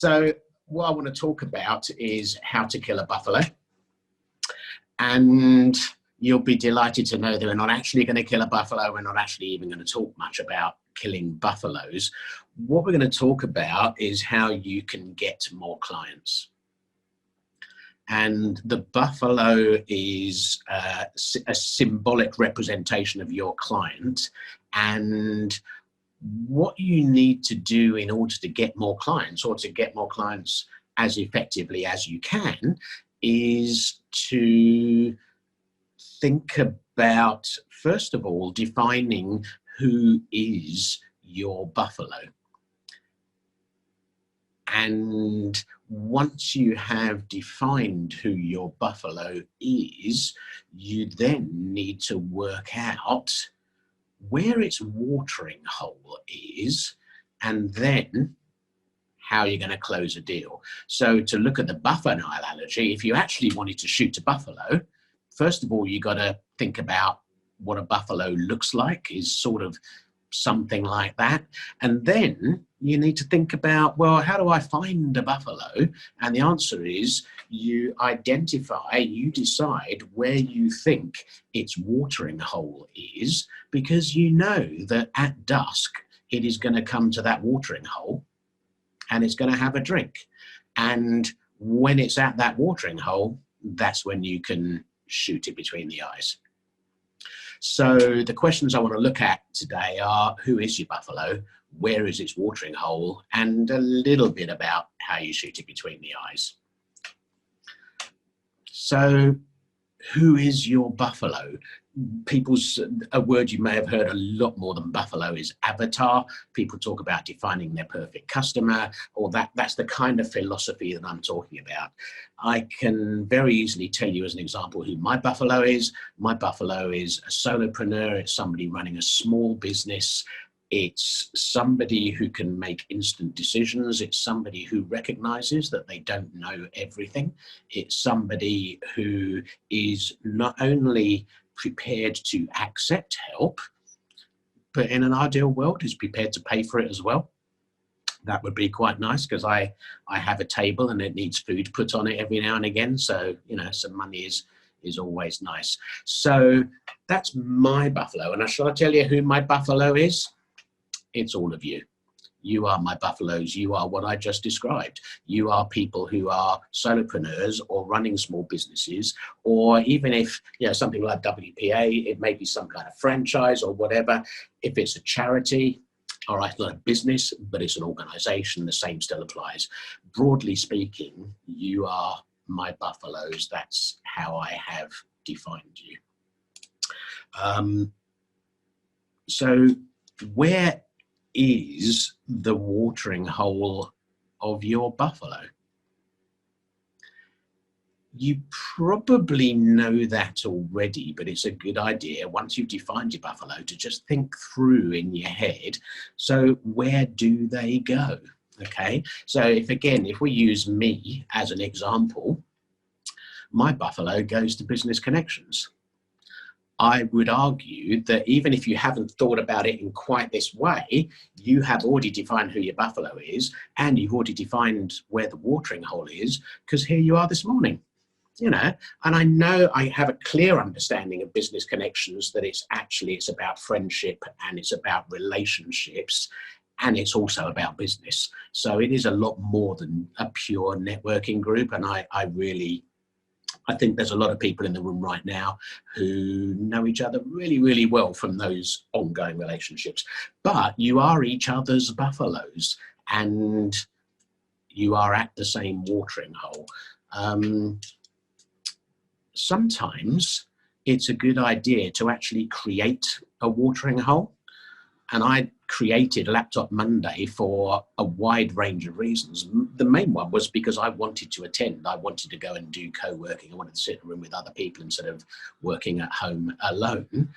So what I want to talk about is how to kill a buffalo. And you'll be delighted to know that we're not actually going to kill a buffalo. We're not actually even going to talk much about killing buffaloes. What we're going to talk about is how you can get more clients. And the buffalo is a symbolic representation of your client. And what you need to do in order to get more clients, or to get more clients as effectively as you can, is to think about, first of all, defining who is your buffalo. And once you have defined who your buffalo is, you then need to work out where its watering hole is, and then how you're going to close a deal. So to look at the buffalo analogy, if you actually wanted to shoot a buffalo, first of all, you got to think about what a buffalo looks like, is sort of something like that. And then you need to think about, well, how do I find a buffalo? And the answer is you identify, you decide where you think its watering hole is, because you know that at dusk it is going to come to that watering hole and it's going to have a drink. And when it's at that watering hole, that's when you can shoot it between the eyes. So the questions I want to look at today are, who is your buffalo? Where is its watering hole? And a little bit about how you shoot it between the eyes. So who is your buffalo? A word you may have heard a lot more than buffalo is avatar. People talk about defining their perfect customer, or that's the kind of philosophy that I'm talking about. I can very easily tell you as an example who my buffalo is. My buffalo is a solopreneur. It's somebody running a small business. It's somebody who can make instant decisions. It's somebody who recognizes that they don't know everything. It's somebody who is not only prepared to accept help, but in an ideal world is prepared to pay for it as well. That would be quite nice, because I have a table and it needs food put on it every now and again. So, you know, some money is always nice. So that's my buffalo. And shall I tell you who my buffalo is? It's all of you. You are my buffaloes. You are what I just described. You are people who are solopreneurs or running small businesses, or even if, you know, something like WPA, it may be some kind of franchise or whatever. If it's a charity, all right, not a business, but it's an organization, the same still applies. Broadly speaking, you are my buffaloes. That's how I have defined you. So where is the watering hole of your buffalo? You probably know that already, but it's a good idea, once you've defined your buffalo, to just think through in your head, so where do they go? Okay, so if we use me as an example, my buffalo goes to business connections. I would argue that even if you haven't thought about it in quite this way, you have already defined who your buffalo is, and you've already defined where the watering hole is, because here you are this morning, you know. And I know I have a clear understanding of business connections, that it's about friendship, and it's about relationships, and it's also about business. So it is a lot more than a pure networking group. And I think there's a lot of people in the room right now who know each other really, really well from those ongoing relationships. But you are each other's buffaloes, and you are at the same watering hole. Sometimes it's a good idea to actually create a watering hole. And I created Laptop Monday for a wide range of reasons. The main one was because I wanted to attend. I wanted to go and do co-working. I wanted to sit in a room with other people instead of working at home alone.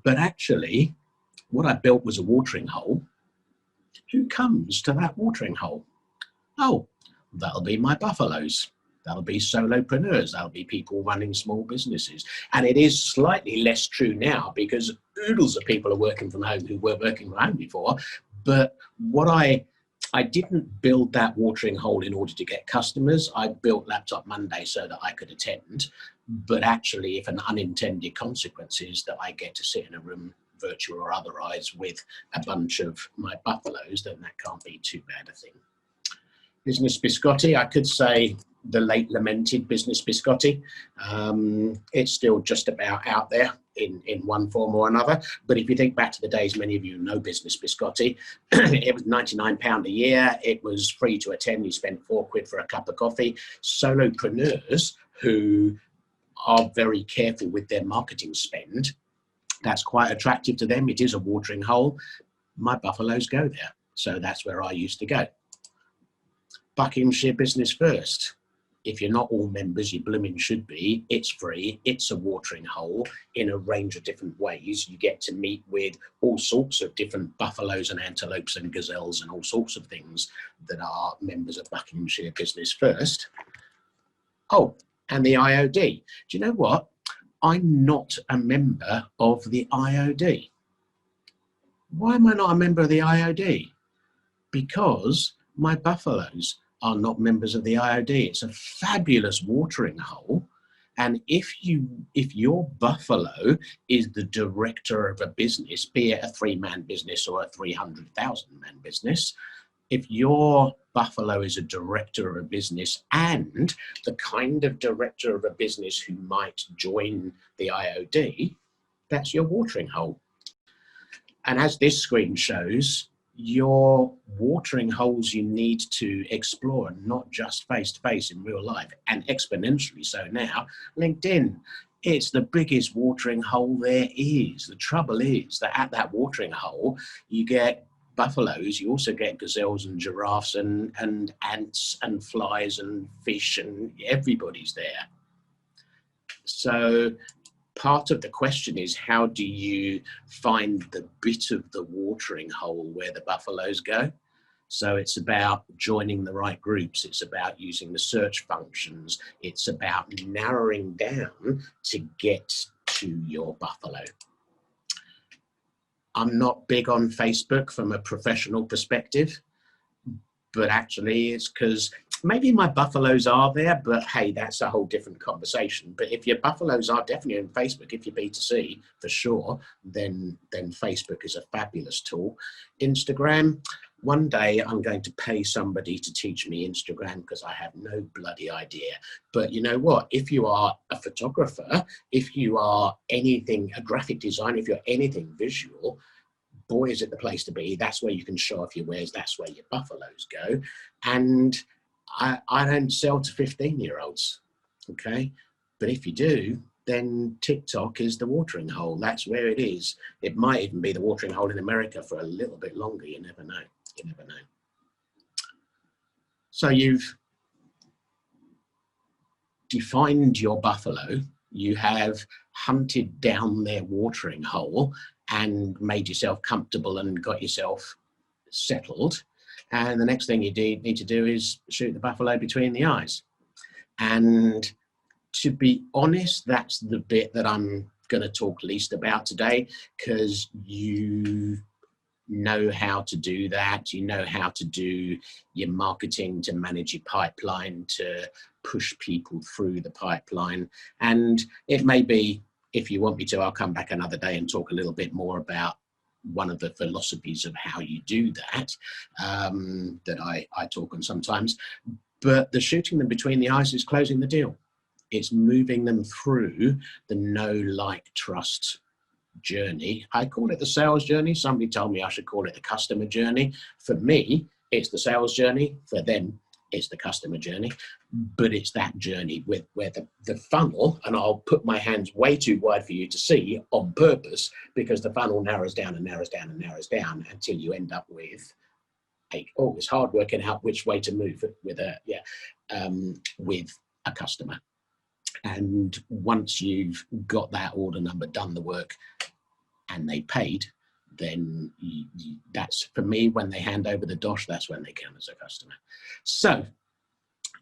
But actually, what I built was a watering hole. Who comes to that watering hole? Oh, that'll be my buffaloes. That'll be solopreneurs. That'll be people running small businesses. And it is slightly less true now, because oodles of people are working from home who weren't working from home before. But what I I didn't build that watering hole in order to get customers. I built Laptop Monday so that I could attend. But actually, if an unintended consequence is that I get to sit in a room, virtual or otherwise, with a bunch of my buffaloes, then that can't be too bad a thing. Business biscotti, I could say the late lamented business biscotti. It's still just about out there in one form or another. But if you think back to the days, many of you know business biscotti, it was £99 a year. It was free to attend. You spent £4 for a cup of coffee. Solopreneurs who are very careful with their marketing spend, that's quite attractive to them. It is a watering hole. My buffaloes go there. So that's where I used to go. Buckinghamshire Business First. If you're not all members, you blooming should be. It's free. It's a watering hole in a range of different ways. You get to meet with all sorts of different buffaloes and antelopes and gazelles and all sorts of things that are members of Buckinghamshire Business First. Oh, and the IOD. Do you know what? I'm not a member of the IOD. Why am I not a member of the IOD? Because my buffaloes are not members of the IOD. It's a fabulous watering hole. And if your buffalo is the director of a business, be it a 3-man business or a 300,000-man business, if your buffalo is a director of a business and the kind of director of a business who might join the IOD, that's your watering hole. And as this screen shows, your watering holes you need to explore, not just face-to-face in real life, and exponentially so now, LinkedIn. It's the biggest watering hole there is. The trouble is that at that watering hole, you get buffaloes, you also get gazelles and giraffes and ants and flies and fish, and everybody's there. So part of the question is, how do you find the bit of the watering hole where the buffaloes go? So it's about joining the right groups. It's about using the search functions. It's about narrowing down to get to your buffalo. I'm not big on Facebook from a professional perspective, but actually it's because maybe my buffaloes are there, but hey, that's a whole different conversation. But if your buffaloes are definitely on Facebook, if you're B2C for sure, then Facebook is a fabulous tool. Instagram, one day I'm going to pay somebody to teach me Instagram because I have no bloody idea. But you know what? If you are a photographer, if you are anything, a graphic designer, if you're anything visual, boy, is it the place to be. That's where you can show off your wares. That's where your buffaloes go. And I don't sell to 15-year-olds, okay? But if you do, then TikTok is the watering hole. That's where it is. It might even be the watering hole in America for a little bit longer. You never know. You never know. So you've defined your buffalo. You have hunted down their watering hole and made yourself comfortable and got yourself settled. And the next thing you need to do is shoot the buffalo between the eyes. And to be honest, that's the bit that I'm going to talk least about today, because you know how to do that. You know how to do your marketing, to manage your pipeline, to push people through the pipeline. And it may be, if you want me to, I'll come back another day and talk a little bit more about one of the philosophies of how you do that, that I talk on sometimes. But the shooting them between the eyes is closing the deal. It's moving them through the know, like, trust journey. I call it the sales journey. Somebody told me I should call it the customer journey. For me, it's the sales journey. For them, it's the customer journey. But it's that journey where the funnel, and I'll put my hands way too wide for you to see on purpose, because the funnel narrows down and narrows down and narrows down until you end up with it's hard working out which way to move with a customer. And once you've got that order number, done the work, and they paid, then that's, for me, when they hand over the dosh, that's when they count as a customer. So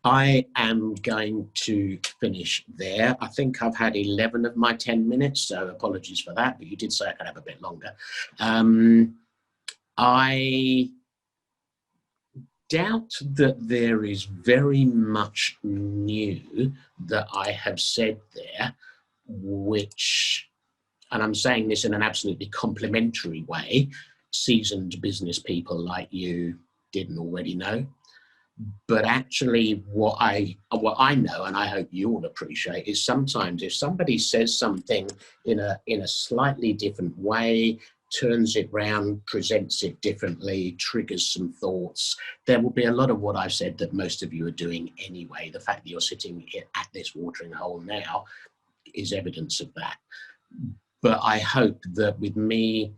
I am going to finish there. I think I've had 11 of my 10 minutes, so apologies for that, but you did say I could have a bit longer. I doubt that there is very much new that I have said there, which, and I'm saying this in an absolutely complimentary way, seasoned business people like you didn't already know. But actually what I know, and I hope you all appreciate, is sometimes if somebody says something in a slightly different way, turns it round, presents it differently, triggers some thoughts, there will be a lot of what I've said that most of you are doing anyway. The fact that you're sitting at this watering hole now is evidence of that. But I hope that with me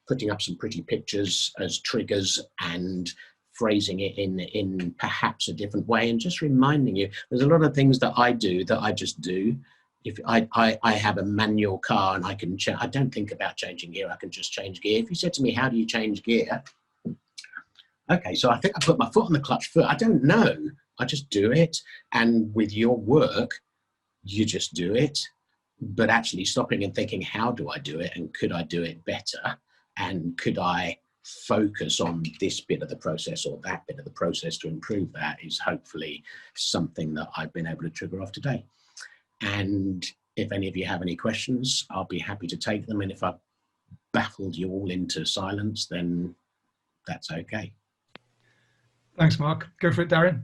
putting up some pretty pictures as triggers and phrasing it in perhaps a different way, and just reminding you, there's a lot of things that I do that I just do. If I have a manual car and I don't think about changing gear, I can just change gear. If you said to me, how do you change gear? Okay, so I think I put my foot on the clutch foot. I don't know. I just do it. And with your work, you just do it. But actually stopping and thinking, how do I do it? And could I do it better? And could I focus on this bit of the process or that bit of the process to improve that, is hopefully something that I've been able to trigger off today. And if any of you have any questions, I'll be happy to take them. And if I've baffled you all into silence, then that's okay. Thanks, Mark. Go for it, Darren.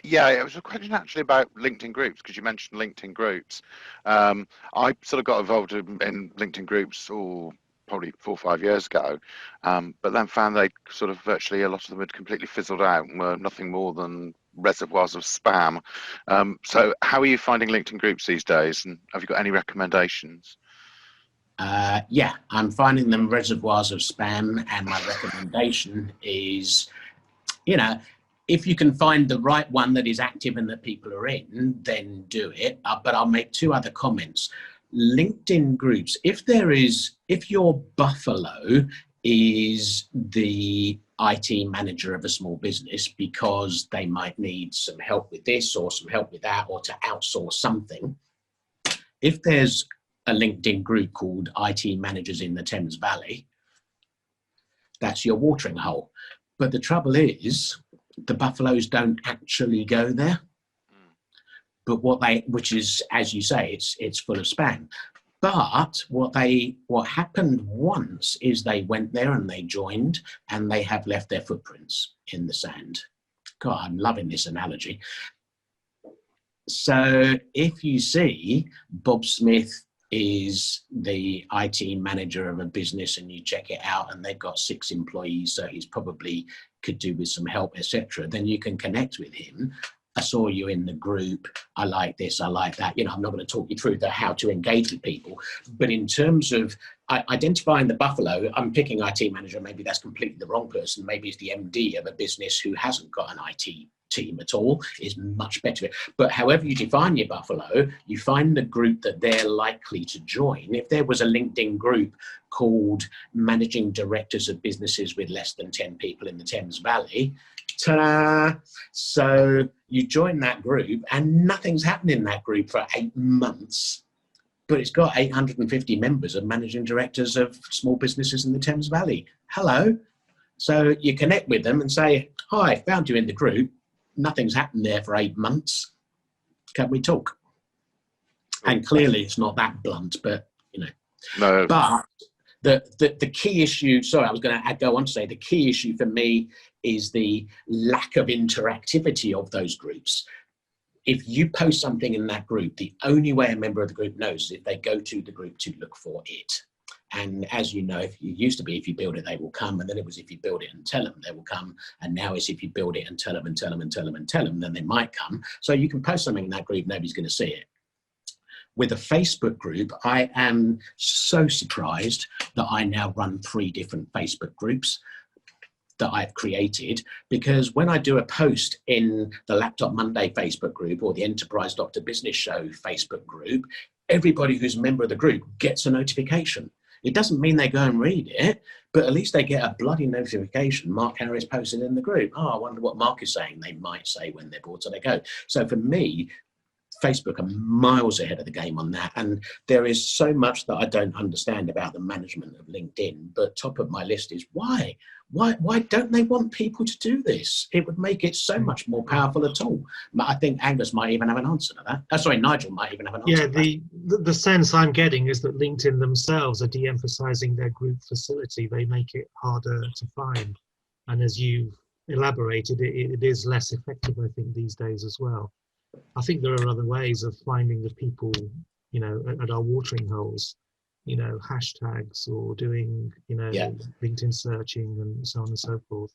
Yeah, it was a question actually about LinkedIn groups, because you mentioned LinkedIn groups. I sort of got involved in LinkedIn groups probably 4 or 5 years ago, but then found they sort of virtually a lot of them had completely fizzled out and were nothing more than reservoirs of spam. So how are you finding LinkedIn groups these days, and have you got any recommendations? Yeah, I'm finding them reservoirs of spam, and my recommendation is, if you can find the right one that is active and that people are in, then do it. But I'll make 2 other comments. LinkedIn groups, if your buffalo is the IT manager of a small business because they might need some help with this or some help with that, or to outsource something, if there's a LinkedIn group called IT Managers in the Thames Valley, that's your watering hole. But the trouble is, the buffaloes don't actually go there. But which is, as you say, it's full of spam. But what happened once is they went there and they joined, and they have left their footprints in the sand. God, I'm loving this analogy. So if you see Bob Smith is the IT manager of a business and you check it out and they've got 6 employees, so he's probably could do with some help, etc., then you can connect with him. I saw you in the group. I like this, I like that. I'm not going to talk you through how to engage with people. But in terms of identifying the buffalo, I'm picking IT manager. Maybe that's completely the wrong person. Maybe it's the MD of a business who hasn't got an IT team at all, is much better. But however you define your buffalo, you find the group that they're likely to join. If there was a LinkedIn group called Managing Directors of Businesses with Less than 10 People in the Thames Valley, ta-da! So you join that group and nothing's happened in that group for 8 months, but it's got 850 members of managing directors of small businesses in the Thames Valley. Hello. So you connect with them and say, hi, found you in the group. Nothing's happened there for 8 months. Can we talk? And clearly it's not that blunt, but No. But the key issue, sorry, I was going to go on to say, the key issue for me is the lack of interactivity of those groups. If you post something in that group, the only way a member of the group knows is if they go to the group to look for it. And as you know, if you build it, they will come. And then it was if you build it and tell them, they will come. And now it's if you build it and tell them and tell them and tell them and tell them, then they might come. So you can post something in that group, nobody's going to see it. With a Facebook group, I am so surprised that I now run 3 different Facebook groups that I've created, because when I do a post in the Laptop Monday Facebook group or the Enterprise Doctor Business Show Facebook group, everybody who's a member of the group gets a notification. It doesn't mean they go and read it, but at least they get a bloody notification. Mark Harris posted in the group. Oh, I wonder what Mark is saying. They might say when they're bored, so they go. So for me, Facebook are miles ahead of the game on that. And there is so much that I don't understand about the management of LinkedIn, but top of my list is why? Why don't they want people to do this? It would make it so much more powerful at all. I think Angus might even have an answer to that. Sorry, Nigel might even have an answer to that. The sense I'm getting is that LinkedIn themselves are de-emphasizing their group facility. They make it harder to find. And as you've elaborated, it is less effective, I think, these days as well. I think there are other ways of finding the people, you know, at our watering holes, you know, hashtags or doing, you know, LinkedIn searching and so on and so forth.